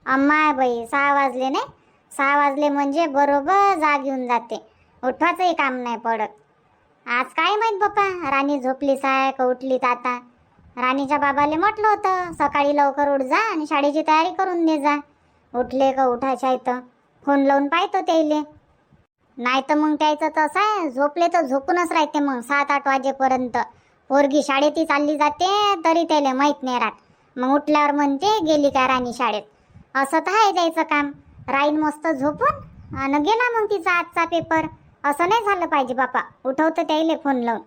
अम्माय बाई 6 वाजले नाही. 6 वाजले म्हणजे बरोबर जाग येऊन जाते. उठवायचंही काम नाही पडत. आज काय माहित बाप्पा, राणी झोपलीच आहे का उठलीत आता. राणीच्या बाबाले म्हटलं होतं सकाळी लवकर उठ जा आणि शाळेची तयारी करून दे जा. उठले का उठायच्या इथं फोन लावून पाहतो त्याले. नाही तर मग त्याचं तसं आहे, झोपले तर झोपूनच राहते मग 7-8 वाजेपर्यंत. पोरगी शाळेतही चालली जाते तरी त्याला माहीत नाही राहत. मग उठल्यावर म्हणते गेली काय राणी शाळेत. असं तर आहे त्याचं काम. राहीन मस्त झोपून आणि गेला मग तिचा आजचा पेपर. असं नाही झालं पाहिजे बापा. उठवतं त्याले फोन लावून.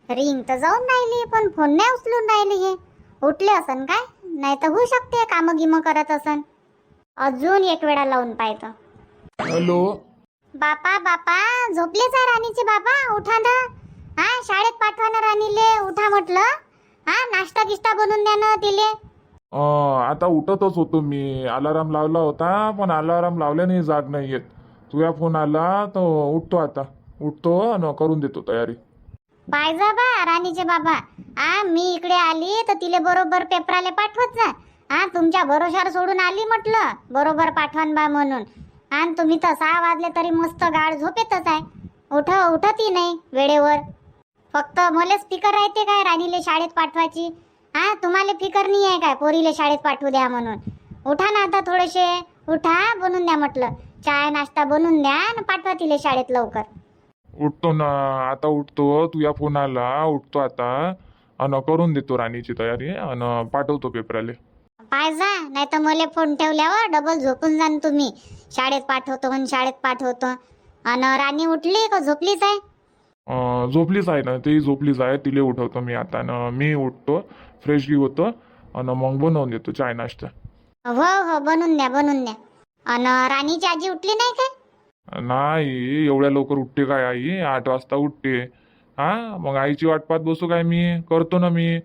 रिंग तर जाऊन राहिली पण फोन नाही उचलून राहिली. हे उठले असन काय, नाही तर होऊ शकते कामं गिमं करत असन. अजून एक वेळा लावून पाहतो. हॅलो. बापा बापा झोपलेच आहे राणीचे बाबा. उठा ना. हा शाळेत पाठवा ना राणीले. उठा म्हटलं. हा नाश्ता गिष्टा बनवून द्या ना तिले. आता उठतच होतो मी. अलाराम लावला होता पण अलाराम लावल्याने जाग नाही येत. तुझा फोन आला तर उठतो आता. उठतो आणि करून देतो तयारी. पाहिजे बा राणीचे बाबा. मी इकडे आली तर तिले बरोबर पेपराले पाठवत जा. तुमच्या भरोशावर सोडून आली म्हटलं बरोबर पाठवान बा म्हणून. आणि तुम्ही तर 6 वाजले तरी मस्त गाढ झोपेतच आहे. उठती नाही वेळेवर. फक्त मलेच फिकर राहते काय राणीले शाळेत पाठवायची. तुम्हाला फिकर नाही आहे काय पोरीले शाळेत पाठवू द्या म्हणून. उठा ना आता थोडेसे. उठा बनवून द्या म्हटलं. चाय नाश्ता बनवून द्या आणि पाठवा तिले शाळेत लवकर. उठतो ना आता. उठतो. तुझा फोन आला. उठतो आता आणि करून देतो राणीची तयारी आणि पाठवतो पेपराले. पाहिजा नाही तर मला फोन ठेवल्यावर डबल झोपून जाण तुम्ही. शाळेत पाठवतो आणि शाळेत पाठवतो. आणि राणी उठली का झोपलीच आहे. झोपलीच आहे ना. ती झोपलीच आहे. तिले उठवतो मी आता. मी उठतो फ्रेश होतो आणि मग बनवून देतो चाय नाश्ता. हो हो बनवून द्या बनवून द्या. आणि राणीची आजी उठली नाही काय. नाही एवढ्या लवकर उठते काय आई. 8 वाजता उठते. मग आईची वाट पाहत बसू काय मी. करतो ना मी.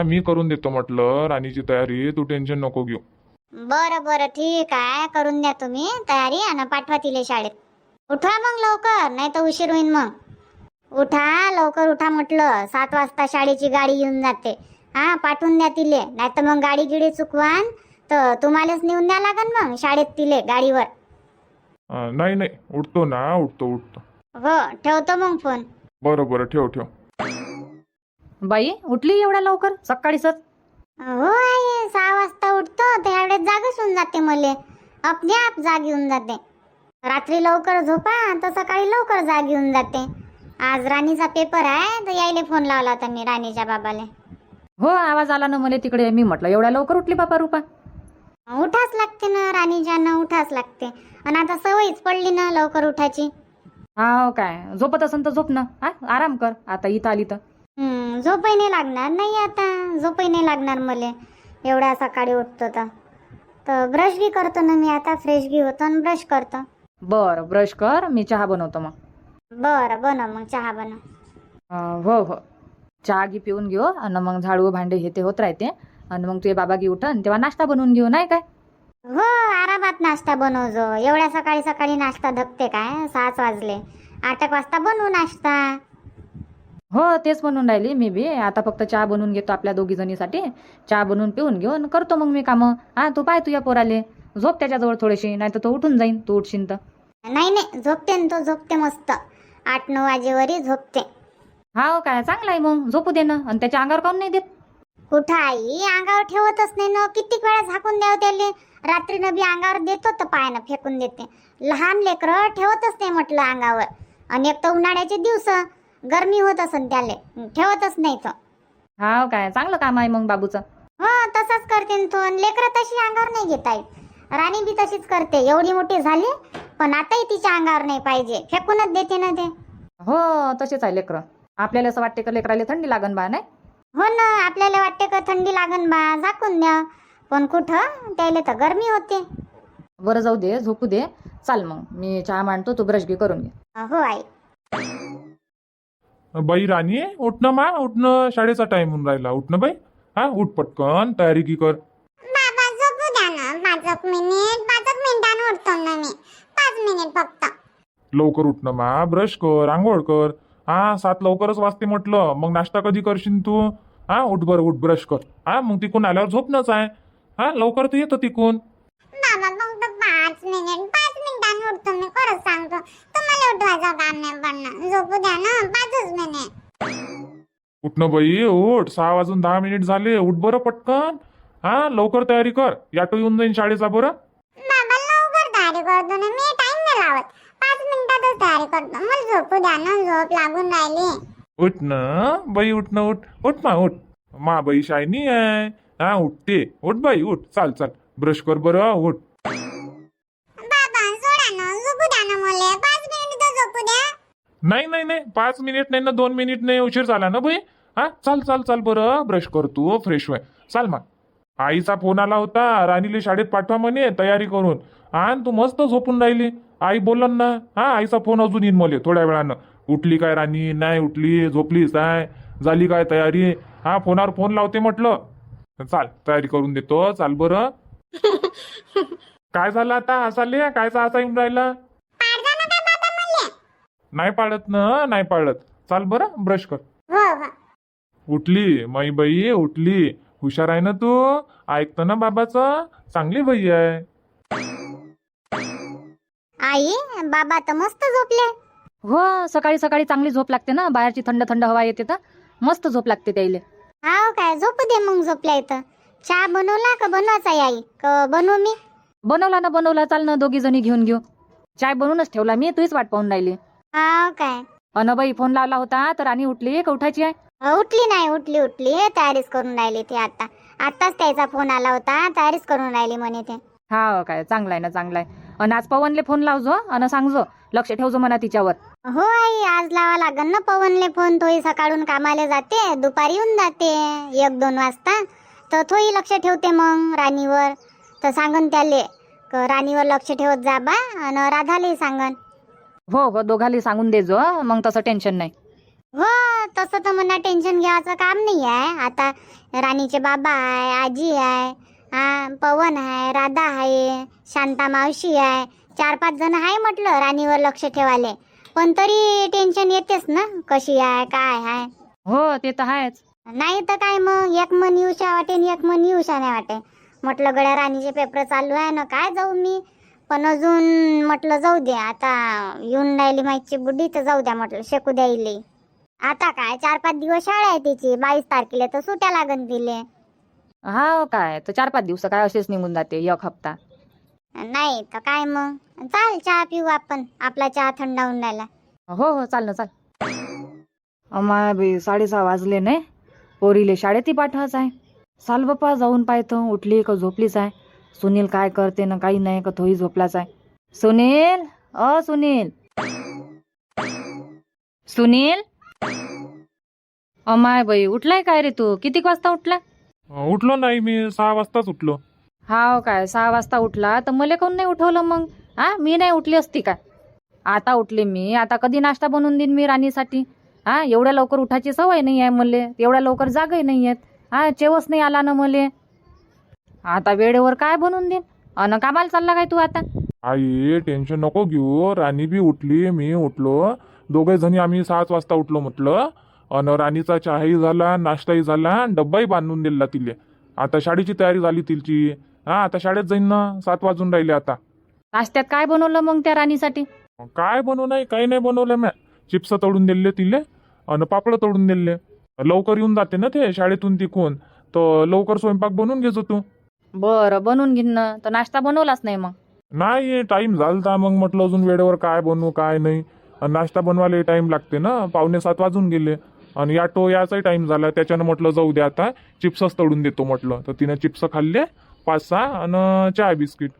मी करून देतो म्हटलं राणीची तयारी. तू टेन्शन नको घेऊ. बरं बरं ठीक आहे करून द्या तुम्ही तयारी आणि पाठवा तिले शाळेत. उठा मग लवकर नाही तर उशीर होईन मग. उठा लवकर उठा म्हटलं. 7 वाजता शाळेची गाडी येऊन जाते. पाठवून द्या तिले. नाही तर मग गाडी गिडी चुकवान तर तुम्हालाच नेऊन द्या लागन मग शाळेत तिले गाडीवर. नाही नाही उठतो ना. उठतो. हो ठेवतो मग फोन. बरं ठेव. बाई उठली एवढ्या लवकर सकाळीच? हो आई 6 वाजता उठतो तर एवढ्यात जागच होऊन जाते मले. आपले आप जाग येऊन जाते. रात्री लवकर झोपा तर सकाळी लवकर जाग येऊन जाते. आज राणीचा पेपर आहे तर यायले फोन लावला होता मी राणीच्या बाबाले. हो आवाज आला ना मला तिकडे. मी म्हटलं एवढ्या लवकर उठली बापा रुपा. उठाच लागते ना राणीच्या ना उठाच लागते. आणि आता सवयच पडली ना लवकर उठायची. हा काय झोपत असन तर झोप ना. आराम कर आता इथं आली तर. झोपही नाही लागणार. नाही आता झोपही नाही लागणार मले. एवढ्या सकाळी उठतो तर ब्रश बी करतो ना मी आता. फ्रेश बी होतो आणि ब्रश करतो. बरं ब्रश कर. मी चहा बनवतो मग. बरं बनव मग चहा बनव. हो चहा घे पिऊन घेऊ आणि मग झाडू भांडे हे ते होत राहते. आणि मग तुझे बाबा घे उठन तेव्हा नाश्ता बनवून घेऊ नाही काय. हो आरामात नाश्ता बनवजो. एवढ्या सकाळी सकाळी नाश्ता धकते काय. 6 वाजले. 8 वाजता बनवू नाश्ता. हो तेच म्हणून राहिली मी बी. आता फक्त चहा बनवून घेतो आपल्या दोघी जणीसाठी. चहा बनवून पिऊन घेऊन करतो मग मी कामं. तू पाय तुझ्या पोराले. झोप त्याच्याजवळ थोडीशी नाही तर तो उठून जाईन तू उठशील तर. नाही झोपते ना तो. झोपते मस्त. 8-9 वाजेवरही झोपते. हा काय चांगला आहे मग. झोपू दे ना. आणि त्याच्या अंगावर काऊन नाही देत. कुठं आई अंगावर ठेवतच नाही ना. किती वेळा झाकून द्यावं त्याले. रात्रीनं बी अंगावर देतो तर पायानं फेकून देते. लहान लेकरं ठेवतच नाही म्हटलं अंगावर. आणि एक तर उन्हाळ्याचे दिवस गरमी होत असन त्याले. ठेवतच नाही तो. हा काय चांगलं काम आहे मग बाबूचं. हो तसंच करते ना तो. लेकरं तशी अंगावर नाही घेत आहे. राणी बी तशीच करते. एवढी मोठी झाली पण आताही तिच्या अंगावर नाही पाहिजे. फेकूनच देते ना ते. हो तसेच आहे लेकरं. आपल्याला असं वाटते का लेकराला थंडी लागन बा नाही. हो ना आपल्याला वाटते का थंडी लागन बा झाकून द्या. पण कुठं त्याला तर गरमी होते. बरं जाऊ दे झोपू दे. चाल मग मी चहा मांडतो. तू ब्रश घे करून घे. हो आई. बाई राणी उठणं मा. उठणं शाळेचा टाइम होऊन राहिला. उठणं बाई. उठ पटकन तयारी की कर. बाबा झोपू द्या ना. 5 मिनिटांनी उठतो ना मी. 5 मिनिट फक्त. लवकर उठणं मा. ब्रश कर. आंघोळ कर. 7 लवकरच वाजते म्हटलं. मग नाश्ता कधी करशील तू. उठ बरं उठ ब्रश कर. मग तिकून आल्यावर झोपणंच आहे. हा लवकर तर येतं तिकून. बाबा फक्त 5 मिनिटांनी उठतो मी, खरंच सांगतो. तुम्हाला उठवायचं काम नाही पडणार, झोपू द्या ना 5 मिनिट. उठ ना बाई उठ, 6 वाजून 10 मिनिट झाले. उठ बरं पटकन. हा लवकर तयारी कर, ऑटो येऊन जाईन शाळेचा. बरं बाबा लवकर तयारी करतो ना मी, टाइम नाही लावत. 5 मिनिटातच तयारी करतो, मला झोपू द्या ना, झोप लागून राहिली. उठ ना बाई, उठ ना, उठ उठ मा उठ. मा बाई शायनी आहे. हा उठते, उठ बाई उठ. चाल चाल ब्रश कर बरं, उठ. बाबा सोडा ना, झोपू द्या ना मला, 5 मिनिट तर झोपू द्या. नाही नाही नाही, 5 मिनिट नाही ना, 2 मिनिट नाही. उशीर झाला ना बाई. हा चाल चाल चाल बरं, ब्रश कर तू, फ्रेश व्हाय. चाल मग. आईचा फोन आला होता, राणीला शाळेत पाठवा म्हणे तयारी करून. हा तू मस्त झोपून राहिली. आई बोलन ना. हा आईचा फोन अजून येईन मला थोड्या वेळानं. उठली काय राणी, नाही उठली, झोपलीस काय, झाली काय तयारी. हा फोनावर फोन लावते म्हटलं. चाल तयारी करून देतो, चाल बरं. काय झालं आता हसाले, कायचा हसा येऊन राहिला. पाडजा ना काय बाबा मला. नाही पाळत ना, नाही पाळत. चाल बरं ब्रश कर. हो हो. उठली माई बाई, उठली. हुशार आहे ना तू, ऐकतो ना बाबाचं, चांगली बाई आहे. आई बाबा तर मस्त झोपले. हो सकाळी सकाळी चांगली झोप लागते ना, बाहेरची थंड थंड हवा येते तर मस्त झोप लागते त्याईले. हाव काय, झोपू दे मग झोपल्या इथं. चहा बनवला का बनवायचा आहे आई, का बनवू मी? बनवला ना बनवला, चाल ना दोघी जणी घेऊन घेऊ. चाय बनवूनच ठेवला मी, तुझीच वाट पाहून राहिली. हाव काय. बाई फोन लावला होता तर राणी उठली का उठायची आहे? उठली नाही, उठली तयारीच करून राहिली ती. आताच त्याचा फोन आला होता, तयारीच करून राहिली म्हणे ते. हा काय, चांगला आहे ना, चांगला आहे. आणि आज पवनले फोन लावजो आणि सांगजो, लक्ष ठेवजो म्हणा तिच्यावर. हो आई, आज लावा लागन ना पवनले फोन. तोही सकाळून कामाला जाते, दुपारी येऊन जाते 1-2 वाजता. तर तोही लक्ष ठेवते मग राणीवर. तर सांगन त्याले राणीवर लक्ष ठेवत जा बा, आणि राधालाही सांगन. हो हो दोघाली सांगून देजो, मग तसं टेन्शन नाही. हो तसं तर म्हणा टेन्शन घ्यायचं काम नाही आहे. आता राणीचे बाबा आहे, आजी आहे, पवन आहे, राधा आहे, शांता मावशी आहे, 4-5 जण आहे म्हटलं राणीवर लक्ष ठेवाले. पण तरी टेन्शन येतेच ना, कशी आहे काय आहे. हो ते तर आहेच. नाही तर काय मग, एक मन येऊशा वाटे आणि एक मन येऊशा नाही वाटे. म्हटलं गड्या राणीचे पेपर चालू आहे ना, काय जाऊ मी. पण अजून म्हटलं जाऊ दे, आता येऊन राहिली माहिती बुड्डी, तर जाऊ द्या म्हटलं, शेकू द्या इले. आता काय 4-5 दिवस शाळा आहे तिची, 22 तारखेला तर सुट्या लागन तिले. हा काय, तर 4-5 दिवस काय असेच निघून जाते, 1 हप्ता. नाही तर काय मग. चाल चहा पिऊ आपण, आपला चहा थंड होऊन राहिला. हो हो चाल ना चाल. अमाय बाई 6:30 वाजले नाही, पोरीले शाळेतही पाठवायचं आहे. चाल बाप्पा जाऊन पाहतो, उठली का झोपलीच आहे. सुनील काय करते ना काही नाही, का तोही झोपलाच आहे. सुनील, सुनील, सुनील. अमाय बाई उठलाय काय रे तू, किती वाजता उठला? उठलो नाही मी, 6 वाजताच उठलो. हाव काय, 6 वाजता उठला तर मला काऊन नाही उठवलं मग? मी नाही उठली असती काय? आता उठले मी, आता कधी नाश्ता बनवून देईन मी राणीसाठी? एवढ्या लवकर उठायची सवय नाही आहे मले, एवढ्या लवकर जागही नाही आहेत. चेवच नाही आला ना मले. आता वेळेवर काय बनवून देईन? अन कामाला चालला काय तू आता? आई टेन्शन नको घेऊ, राणी बी उठली, मी उठलो, दोघे जणी आम्ही 7 वाजता उठलो म्हटलं. अन राणीचा चहाही झाला, नाश्ताही झाला, डब्बाही बांधून दिला तिले. आता शाळेची तयारी झाली तिची. आता शाळेत जाईन ना, 7 वाजून राहिले आता. नाश्त्यात काय बनवलं मग त्या राणीसाठी? काय बनवू नाही, काही नाही बनवलं म्या. चिप्स तळून दिले तिले आणि पापड तळून दिले. लवकर येऊन जाते ना ते शाळेतून तिकून, तर लवकर स्वयंपाक बनवून घेजो तू. बरं बनवून घेईन ना. तर नाश्ता बनवलाच नाही मग? नाही टाइम झालता, मग म्हटलं अजून वेळेवर काय बनवू काय नाही. नाश्ता बनवायला टाइम लागते ना, 6:45 वाजून गेले. आणि ऑटो याचाही टाइम झाला, त्याच्यानं म्हटलं जाऊ दे आता चिप्सच तळून देतो म्हटलं. तर तिने चिप्स खाल्ले 5-6 आणि चहा बिस्किट.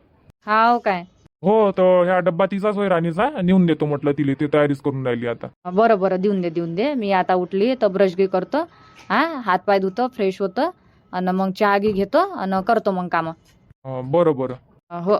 हाव काय? हो, तर ह्या डब्बा तिचाच होय राणीचा, नेऊन देतो म्हटलं तिला, ती तयारीच करून राहिली आता. बरं बरं देऊन दे. मी आता उठली तर ब्रश घे करतो, हात पाय धुतो, फ्रेश होतं आणि मग चहा घे घेतो आणि करतो मग कामं. बरं. हो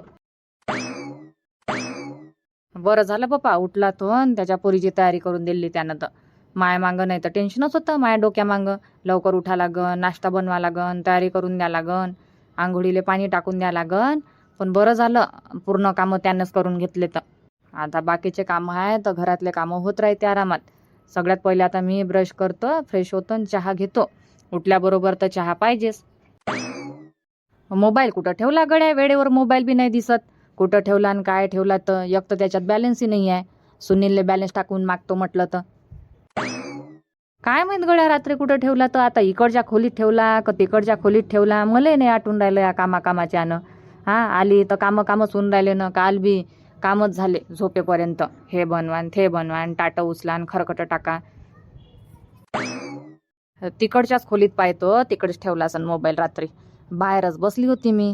बरं झालं पप्पा उठला तो, आणि त्याच्या पोरीची तयारी करून दिली त्यानं. तर माया मागं नाही तर टेन्शनच होतं माया डोक्या मागं. लवकर उठा लागन, नाश्ता बनवा लागन, तयारी करून द्या लागन, आंघोळीले पाणी टाकून द्या लागन. पण बरं झालं पूर्ण कामं त्यानंच करून घेतले. तर आता बाकीचे कामं आहे तर घरातले कामं होत राहते आरामात. सगळ्यात पहिले आता मी ब्रश करतो, फ्रेश होतो आणि चहा घेतो. उठल्याबरोबर तर चहा पाहिजेच. मोबाईल कुठं ठेवला गड्या, वेळेवर मोबाईल बी नाही दिसत. कुठं ठेवला आणि काय ठेवला, तर एक तर त्याच्यात बॅलन्सही नाही आहे. सुनीलने बॅलन्स टाकून मागतो म्हटलं तर काय माहित गड्या रात्री कुठं ठेवला. तर आता इकडच्या खोलीत ठेवला का तिकडच्या खोलीत ठेवला, मला नाही आठवून राहिलं या कामाच्यानं. आली तर कामच होऊन राहिले ना. काल बी कामच झाले झोपेपर्यंत. हे बनवान ते बनवान, टाटं उचलान, खरकटं टाका. तिकडच्याच खोलीत पाहतो, तिकडेच ठेवला असन मोबाईल रात्री. बाहेरच बसली होती मी.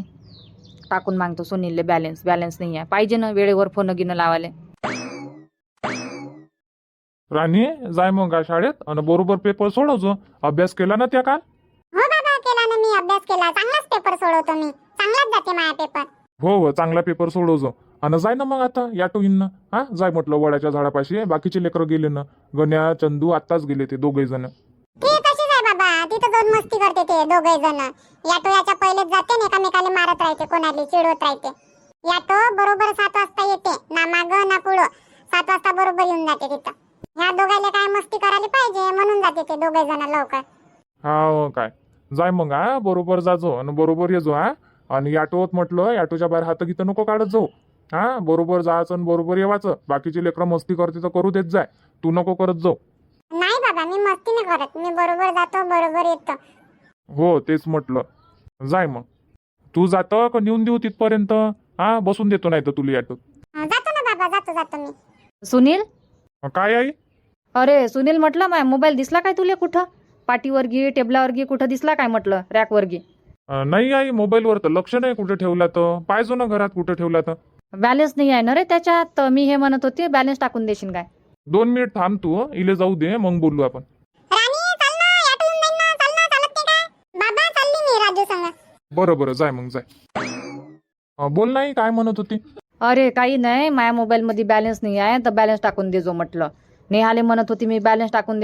टाकून मागतो सुनीलले बॅलन्स नाही आहे. पाहिजे ना वेळेवर फोन गिनं लावाले. राणी जाय मग का शाळेत आणि बरोबर पेपर सोडवजो. अभ्यास केला ना त्या काल? हो बाबा, केला ना मी अभ्यास केला. चांगलाच पेपर सोडवतो मी. चांगलाच जाते माझा पेपर. हो चांगला पेपर सोडवजो. आणि जाय ना मग आता याटो येईन ना. जाय म्हटलं वडाच्या झाडापाशी. बाकीचे लेकरं गेले ना. गण्या चंदू आत्ताच गेले ते दोघे जण. ते तशीच आहे बाबा, तिथं दोन मस्ती करते ते दोघे जण. याटो याच्या पहिलेच जाते आणि एकामेकाला मारत राहते, कोणाला चिडवत राहते. याटो बरोबर 7 वाजता येते, ना मागं ना पुढं. 7 वाजता बरोबर येऊन जाते तिथं. ह्या दोघांना काय मस्ती करायला पाहिजे म्हणून जाते ते दोघे जण लवकर. हा काय जाय मग बरोबर जाजो आणि बरोबर येजो. आणि याटोत म्हटलं याटोच्या बाहेर हात गीत नको काढत जाऊ. बरोबर जायचं आणि बरोबर येवाचं. बाकीचे लेकरं मस्ती करते तर करू देत जाय, तू नको करत जाऊ. नाही बाबा, मी मस्ती नाही करत. मी बरोबर जातो, बरोबर येतो. हो तेच म्हटलं. जाय मग. तू जातं का नेऊन देऊ तिथपर्यंत? बसून देतो नाही तर तुला याटोत. जातो ना बाबा, जातो मी. सुनील, काय आई? अरे सुनील म्हटलं माझा मोबाईल दिसला काय तुला कुठं? पाटीवर गी, टेबलावर गी, कुठं दिसला काय म्हटलं? रॅकवर गी. नाही आई, मोबाईलवर तर लक्ष नाही कुठे ठेवला. तर पाहिजो ना घरात कुठे ठेवला तर. बॅलन्स नाही आहे ना रे त्याच्यात. तर मी हे म्हणत होते बॅलन्स टाकून देशील काय? 2 मिनिट थांब तू. इले जाऊ दे मग बोलू आपण. राणी चल ना, याटो येऊन जाईन ना. चल ना, चालत नाही काय? बाबा चालली मी राजू संग. बरं जाय मग जाय. बोल नाही काय म्हणत होती? अरे काही नाही, माझ्या मोबाईलमध्ये बॅलन्स नाही आहे तर बॅलन्स टाकून देजो म्हटलं. नेहाले म्हणत होती मी बॅलन्स टाकून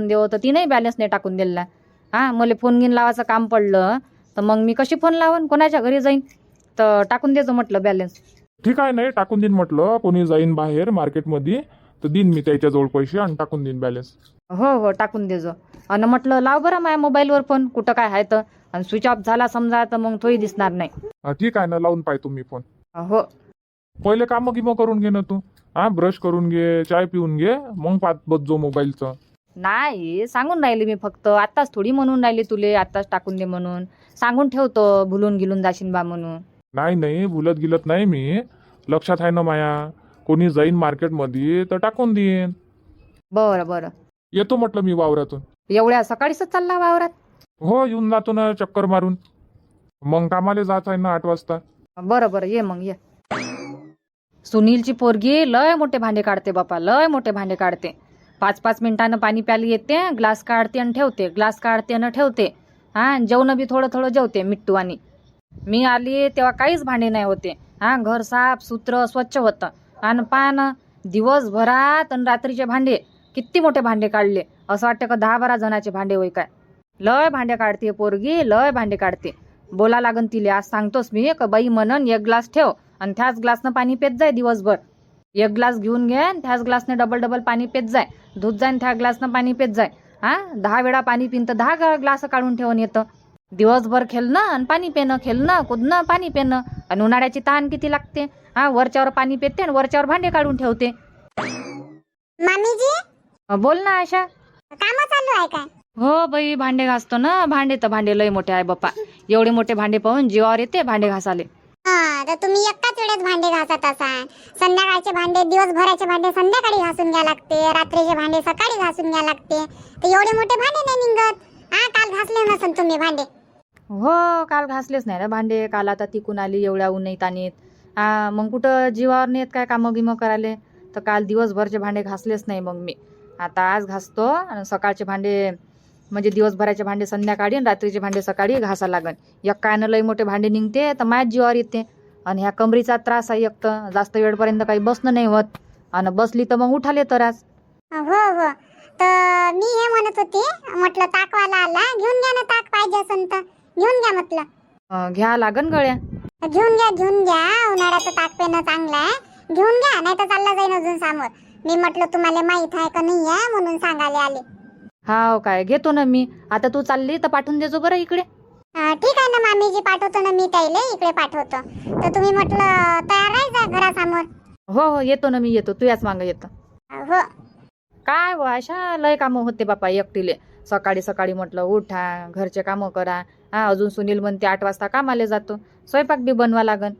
देव तर ती नाही बॅलन्स नाही टाकून दिला. मला फोन घेऊन लावायचं काम पडलं तर मग मी कशी फोन लावन, कोणाच्या घरी जाईन? तर टाकून देजो म्हटलं बॅलन्स. ठीक आहे नाही टाकून देईन म्हटलं. कोणी जाईन बाहेर मार्केटमध्ये तर देईन मी त्याच्याजवळ पैसे आणि टाकून देईन बॅलन्स. हो टाकून देजो. आणि म्हटलं लाव बरं माझ्या मोबाईलवर फोन, कुठं काय आहे तर. आणि स्विच ऑफ झाला समजा तर मग तोही दिसणार नाही. ठीक आहे ना, लावून पाय तुम्ही फोन. हो पहिले कामं गिमं करून घे ना तू. ब्रश करून घे, चाय पिऊन घे, मग पाहत बसजो मोबाईलचं. नाही, सांगून राहिली मी फक्त. आत्ताच थोडी म्हणून राहिली तुले आत्ताच टाकून दे म्हणून. सांगून ठेवतो, भुलून गिलून जाशील बा म्हणून. नाही भुलत गिलत नाही मी. लक्षात आहे ना माया. कोणी जाईन मार्केटमध्ये तर टाकून देईन. बरं येतो म्हटलं मी वावरातून. एवढ्या सकाळीच चालला वावरात? हो येऊन जातो ना चक्कर मारून. मग कामाला जात आहे ना 8 वाजता. बरं ये मग ये. सुनीलची पोरगी लय मोठे भांडे काढते बापा, लय मोठे भांडे काढते. 5-5 मिनिटानं पाणी प्यायला येते, ग्लास काढते आणि ठेवते, ग्लास काढते आणि ठेवते. जेवण बी थोडं जेवते मिट्टू. आणि मी आली तेव्हा काहीच भांडे नाही होते. घर साफ सुत्र स्वच्छ होतं. आणि पान दिवसभरात आणि रात्रीचे भांडे किती मोठे भांडे काढले. असं वाटतं का 10-12 जणाचे भांडे होय काय. लय भांडे काढते पोरगी, लय भांडे काढते. बोला लागन तिले. आज सांगतोस मी का बाई म्हणन 1 ग्लास ठेव आणि त्याच ग्लासनं पाणी पेत जाय दिवसभर. 1 ग्लास घेऊन घे आणि त्याच ग्लासने डबल पाणी पेत जाय. धुत जाय त्या ग्लासनं पाणी पेत जाय. 10 वेळा पाणी पिन तर 10 ग्लास काढून ठेवून येतं. दिवसभर खेळणं आणि पाणी पेणं, खेळणं कुदणं पाणी पेणं. आणि उन्हाळ्याची तहान किती लागते. वरच्यावर पाणी पेते आणि वरच्यावर भांडे काढून ठेवते. मामीजी बोल ना आशा. काम चालू आहे काय? हो बाई, भांडे घासतो ना. भांडे लय मोठे आहे बाप्पा. एवढे मोठे भांडे पाहून जीवावर येते भांडे घासाले. तर तुम्ही एकाच वेळेस भांडे घासत असाल. संध्याकाळचे भांडे, दिवसभराचे भांडे संध्याकाळी घासून घ्या लागते, रात्रीचे भांडे सकाळी घासून घ्या लागते. तर एवढे मोठे भांडे नाही निघत. काल घासले नसन तुम्ही भांडे? हो काल घासलेच नाही ना भांडे. काल आता तिकून आली एवढ्या उन्हात तानीत. मग कुठं जीवावर नेत काय कामं गिमं करायले. तर काल दिवसभरचे भांडे घासलेच नाही. मग मी आता आज घासतो. आणि सकाळचे भांडे म्हणजे दिवसभराचे भांडे संध्याकाळी आणि रात्रीचे भांडे सकाळी घासा लागन. एकानं लय मोठे भांडे निघते तर माझ्या जीवावर येते. आणि ह्या कमरीचा त्रास आहे. एक तर जास्त वेळपर्यंत काही बसणं नाही होत. आणि बसली तर मग उठाले तर आज. हो तर मी हे म्हणत होते, म्हटलं ताकवाला आला, घेऊन घ्या ना ताक. पाहिजे असन तर घेऊन घ्या म्हटलं. घ्या लागन गळ्या. घेऊन घ्या. उन्हाळ्याचं ताक पेणं चांगलं आहे. घेऊन घ्या, नाही तर चालला जाईन अजून समोर. मी म्हटलं तुम्हाला माहित आहे का नाही आहे म्हणून सांगायला आले. हा काय घेतो ना मी. आता तू चालली तर पाठवून देजो बरं इकडे. ठीक आहे ना मामीजी, पाठवतो ना मी त्याले इकडे पाठवतो. तर तुम्ही म्हटलं तयार राहायचा घरासमोर. हो हो येतो ना मी, येतो तुझ्याच मागं येतो. हो. काय हो अशा लय कामं होते बापा एकटीले. सकाळी सकाळी म्हटलं उठा, घरचे कामं करा. हा अजून सुनील म्हणते 8 वाजता कामाला जातो, स्वयंपाक बी बनवा लागन.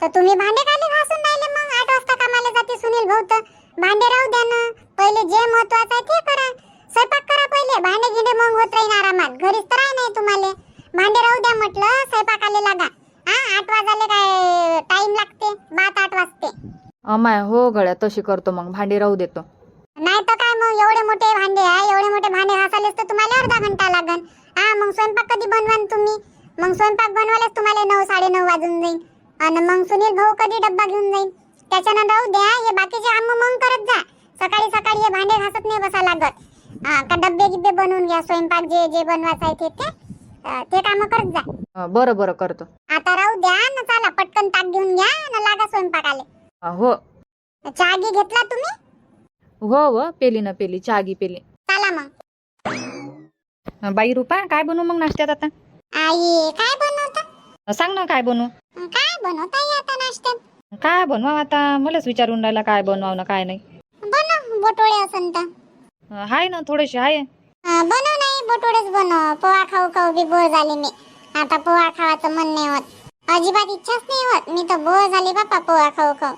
तर तुम्ही भांडे खाली घासून राहिले मग. 8 वाजता कामाला जाते सुनील भाऊ, तर भांडे राहू द्या ना. पहिले जे महत्वाचं आहे ते करा. स्वयंपाक करा पहिले, भांडे गिंडे मग होत राहीन आरामात. घरीच तर आहे नाही तुम्हाला. भांडे राहू द्या म्हटलं, स्वयंपाकाला लागा. 8 वाजाले काय टाइम लागते, बात 8 वाजते. अमाय हो गड्या, तशी करतो मग, भांडी राहू देतो. नाही तर काय मग, एवढे मोठे भांडे आहे, एवढे मोठे भांडे घासायलाच तर तुम्हाला अर्धा घंटा लागन. मग स्वयंपाक कधी बनवान तुम्ही? मग स्वयंपाक बनवायलाच तुम्हाला 9 9:30 वाजून जाईल. आणि मग सुनील भाऊ कधी डब्बा घेऊन जाईल? त्याच्यानं राहू द्या, हे बाकीचे काम मग करत जा. सकाळी सकाळी हे भांडे घासत नाही बसा लागत. का डब्बे गिब्बे बनवून घ्या, स्वयंपाक जे जे बनवायचं आहे ते काम करत जा. बरं बरं करतो. आता राहू द्या ना, चला पटकन ताक घेऊन घ्या ना, लागा स्वयंपाकाले. हो चहा गी घेतला तुम्ही? हो हो पेली ना, पेली चहागी पेली. चला मग. बाई रुपा काय बनवू मग नाश्त्यात आता? आई काय बनवता? सांग ना काय बनवू. काय बनवता आता नाश्त्यात? काय बनवाव आता, मलाच विचारून राहिला काय बनवाव ना काय नाही. बनव बोटोळे असन तर. हाय ना थोडेसे आहे. बनव नाही, बोटोडेच बनव. पोहा खाऊ खाऊ बी बोर झाली मी. आता पोहा खावाचं मन नाही होत, अजिबात इच्छाच नाही होत. मी तर बोर झाली बापा पोहा खाऊ खाऊ.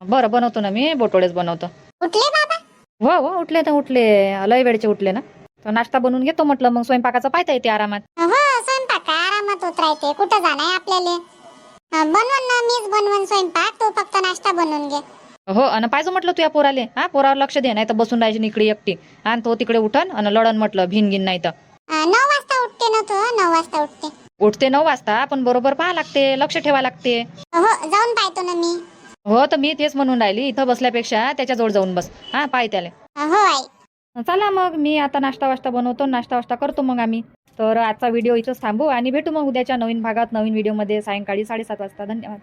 बरं बनवतो ना मी, बोटोडेच बनवतो. उठले बाबा? हो हो उठले तर उठले, लय वेळचे उठले ना. तर नाश्ता बनवून घेतो म्हटलं, मग स्वयंपाकाचं पाहता येते आरामात. हो स्वयंपाक काय आरामात होत राहते, कुठं जाणार आपल्याला. बनवून ना, मीच बनवून स्वयंपाक, तू फक्त नाश्ता बनवून घे. हो आणि पाहिजे म्हटलं तू या पोराले, पोरावर लक्ष दे, नाही तर बसून राहायची इकडे एकटी. आणि तो तिकडे उठन आणि लढन म्हटलं भिनगिन नाही तर. 9 वाजता उठते ना तू? 9 वाजता उठते. उठते 9 वाजता, पण बरोबर पाहा लागते, लक्ष ठेवा लागते. हो जाऊन पाहतो ना मी. हो तर मी तेच म्हणून राहिली, इथं बसल्यापेक्षा त्याच्याजवळ जाऊन बस. पाय त्याले. हो आई. चला मग मी आता नाश्ता वाष्टा बनवतो, नाश्ता वाष्टा करतो मग आम्ही. तर आजचा व्हिडिओ इथंच थांबू आणि भेटू मग उद्याच्या नवीन भागात, नवीन व्हिडिओमध्ये सायंकाळी 7:30 वाजता. धन्यवाद.